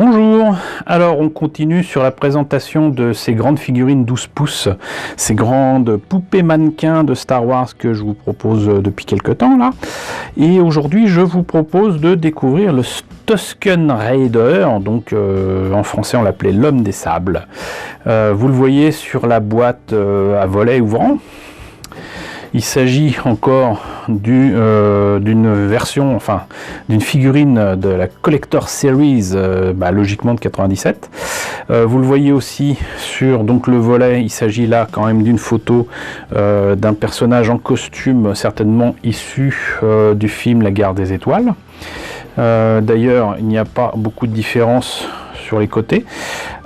Bonjour, alors on continue sur la présentation de ces grandes figurines 12 pouces, ces grandes poupées mannequins de Star Wars que je vous propose depuis quelques temps là. Et aujourd'hui je vous propose de découvrir le Tusken Raider, donc en français on l'appelait l'homme des sables. Vous le voyez sur la boîte à volet ouvrant. Il s'agit encore d'une version, enfin d'une figurine de la Collector Series, logiquement de 97. Vous le voyez aussi sur donc le volet, il s'agit là quand même d'une photo d'un personnage en costume, certainement issu du film La Guerre des Étoiles. D'ailleurs, il n'y a pas beaucoup de différence sur les côtés.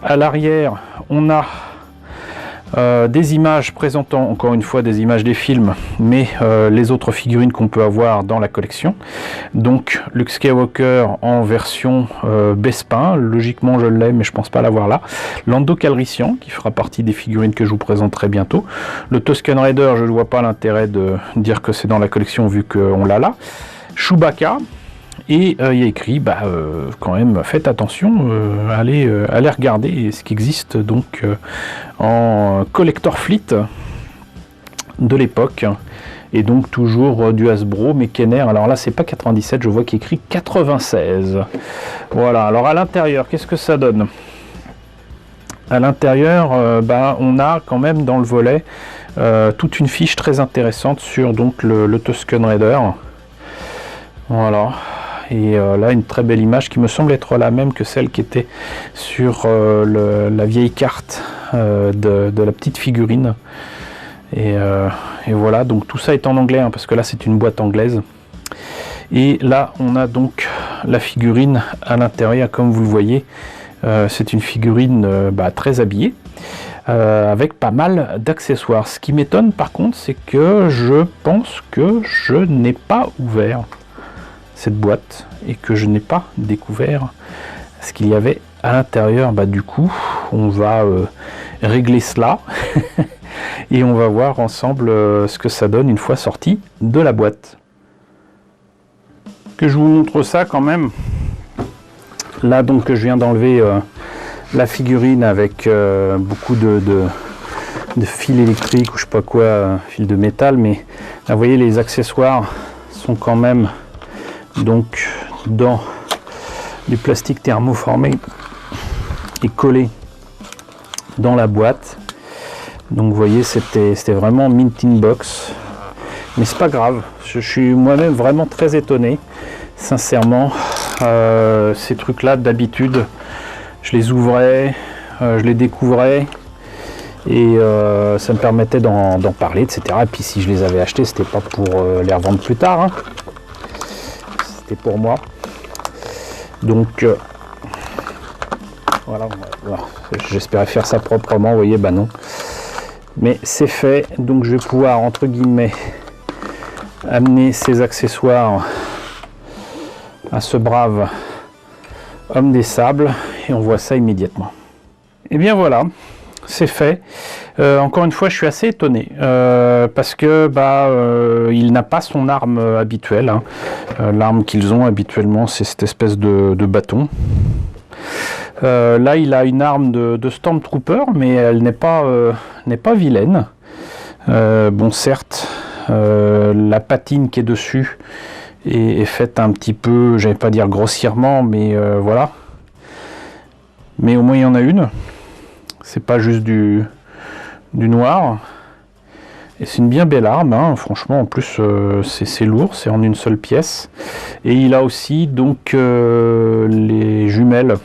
À l'arrière, on a des images présentant encore une fois des images des films, mais les autres figurines qu'on peut avoir dans la collection. Donc Luke Skywalker en version Bespin, logiquement je l'ai mais je pense pas l'avoir là. Lando Calrissian qui fera partie des figurines que je vous présenterai bientôt. Le Tusken Raider, je ne vois pas l'intérêt de dire que c'est dans la collection vu qu'on l'a là. Chewbacca. Et il y a écrit, quand même, faites attention, allez regarder ce qui existe donc en Collector Fleet de l'époque, et donc toujours du Hasbro, mais Kenner. Alors là, c'est pas 97, je vois qu'il écrit 96. Voilà, alors à l'intérieur, qu'est-ce que ça donne? À l'intérieur, on a quand même dans le volet toute une fiche très intéressante sur donc le Tusken Raider. Voilà. Et là une très belle image qui me semble être la même que celle qui était sur la vieille carte de la petite figurine. Et voilà, donc tout ça est en anglais, hein, parce que là c'est une boîte anglaise. Et là on a donc la figurine à l'intérieur, comme vous le voyez. C'est une figurine très habillée, avec pas mal d'accessoires. Ce qui m'étonne par contre, c'est que je pense que je n'ai pas ouvert cette boîte et que je n'ai pas découvert ce qu'il y avait à l'intérieur. Du coup on va régler cela et on va voir ensemble ce que ça donne une fois sorti de la boîte. Que je vous montre ça quand même. Là donc je viens d'enlever la figurine avec beaucoup de fils électriques ou je sais pas quoi, fils de métal, mais là vous voyez les accessoires sont quand même donc dans du plastique thermoformé et collé dans la boîte. Donc vous voyez, c'était vraiment mint in box, mais c'est pas grave, je suis moi-même vraiment très étonné sincèrement. Ces trucs là d'habitude je les ouvrais, je les découvrais et ça me permettait d'en parler, etc. Et puis si je les avais achetés, c'était pas pour les revendre plus tard, hein. C'était pour moi. Donc voilà, j'espérais faire ça proprement, vous voyez, non, mais c'est fait. Donc je vais pouvoir entre guillemets amener ces accessoires à ce brave homme des sables et on voit ça immédiatement. Et bien voilà, c'est fait. Encore une fois, je suis assez étonné parce que il n'a pas son arme habituelle, hein. L'arme qu'ils ont habituellement, c'est cette espèce de bâton. Là, il a une arme de Stormtrooper, mais elle n'est pas vilaine. Bon, certes, la patine qui est dessus est faite un petit peu, j'allais pas dire grossièrement, mais voilà. Mais au moins, il y en a une. C'est pas juste du noir. Et c'est une bien belle arme, hein. Franchement, en plus c'est lourd, c'est en une seule pièce. Et il a aussi donc les jumelles,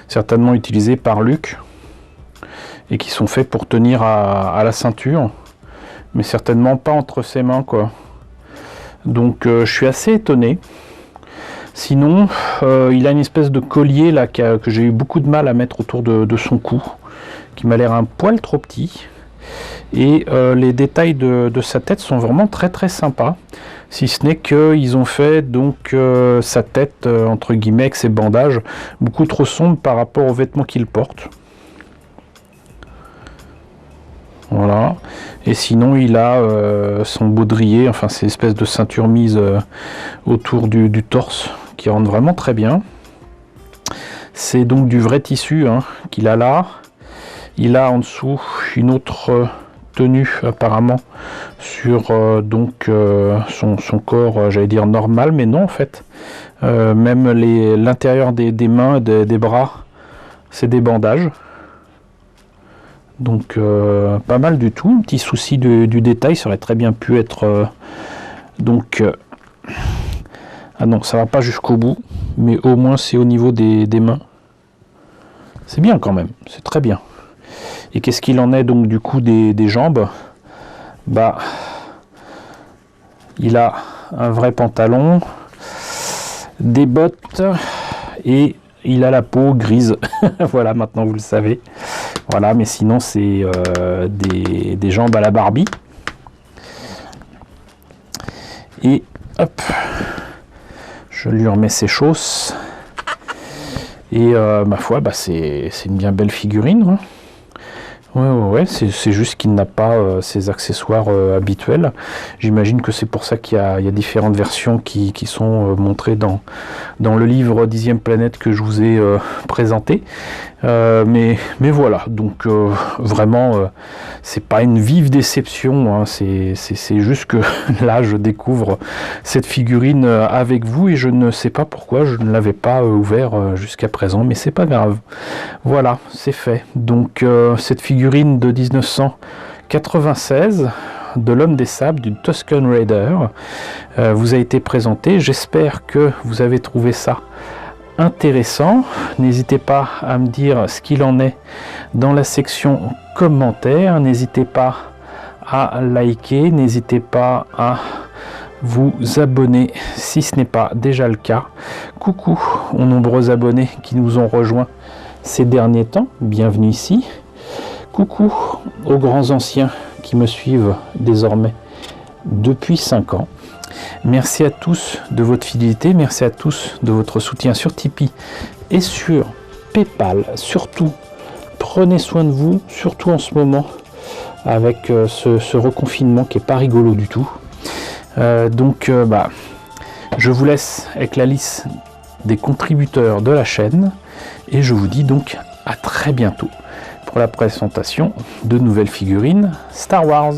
certainement utilisées par Luke, et qui sont faites pour tenir à la ceinture, mais certainement pas entre ses mains, quoi. Donc je suis assez étonné. Sinon, il a une espèce de collier là que j'ai eu beaucoup de mal à mettre autour de son cou, qui m'a l'air un poil trop petit. Et les détails de sa tête sont vraiment très très sympas, si ce n'est qu'ils ont fait donc sa tête entre guillemets avec ses bandages beaucoup trop sombres par rapport aux vêtements qu'il porte. Voilà. Et sinon il a son baudrier, enfin ces espèces de ceinture mise autour du torse qui rentre vraiment très bien. C'est donc du vrai tissu hein, qu'il a là. Il a en dessous une autre tenue apparemment sur son corps, j'allais dire normal, mais non en fait. Même l'intérieur des mains, des bras, c'est des bandages. Donc pas mal du tout. Un petit souci du détail, ça aurait très bien pu être ah non, ça va pas jusqu'au bout, mais au moins c'est au niveau des mains. C'est bien quand même, c'est très bien. Et qu'est-ce qu'il en est donc du coup des jambes? Bah, il a un vrai pantalon, des bottes et il a la peau grise. Voilà, maintenant vous le savez. Voilà, mais sinon c'est des jambes à la Barbie. Et hop, je lui remets ses chausses. Et ma foi, bah, c'est une bien belle figurine. Hein. Ouais, c'est juste qu'il n'a pas ses accessoires habituels. J'imagine que c'est pour ça qu'il y a différentes versions qui sont montrées dans le livre 10e planète que je vous ai présenté. Mais voilà, donc vraiment, c'est pas une vive déception, hein, c'est juste que là, je découvre cette figurine avec vous et je ne sais pas pourquoi je ne l'avais pas ouvert jusqu'à présent, mais c'est pas grave. Voilà, c'est fait. Donc cette figurine de 1996 de l'Homme des Sables, du Tusken Raider, vous a été présentée. J'espère que vous avez trouvé ça intéressant. N'hésitez pas à me dire ce qu'il en est dans la section commentaires. N'hésitez pas à liker, n'hésitez pas à vous abonner si ce n'est pas déjà le cas. Coucou aux nombreux abonnés qui nous ont rejoints ces derniers temps, bienvenue ici. Coucou aux grands anciens qui me suivent désormais depuis 5 ans. Merci à tous de votre fidélité, merci à tous de votre soutien sur Tipeee et sur PayPal. Surtout, prenez soin de vous, surtout en ce moment, avec ce reconfinement qui n'est pas rigolo du tout. Je vous laisse avec la liste des contributeurs de la chaîne et je vous dis donc à très bientôt pour la présentation de nouvelles figurines Star Wars.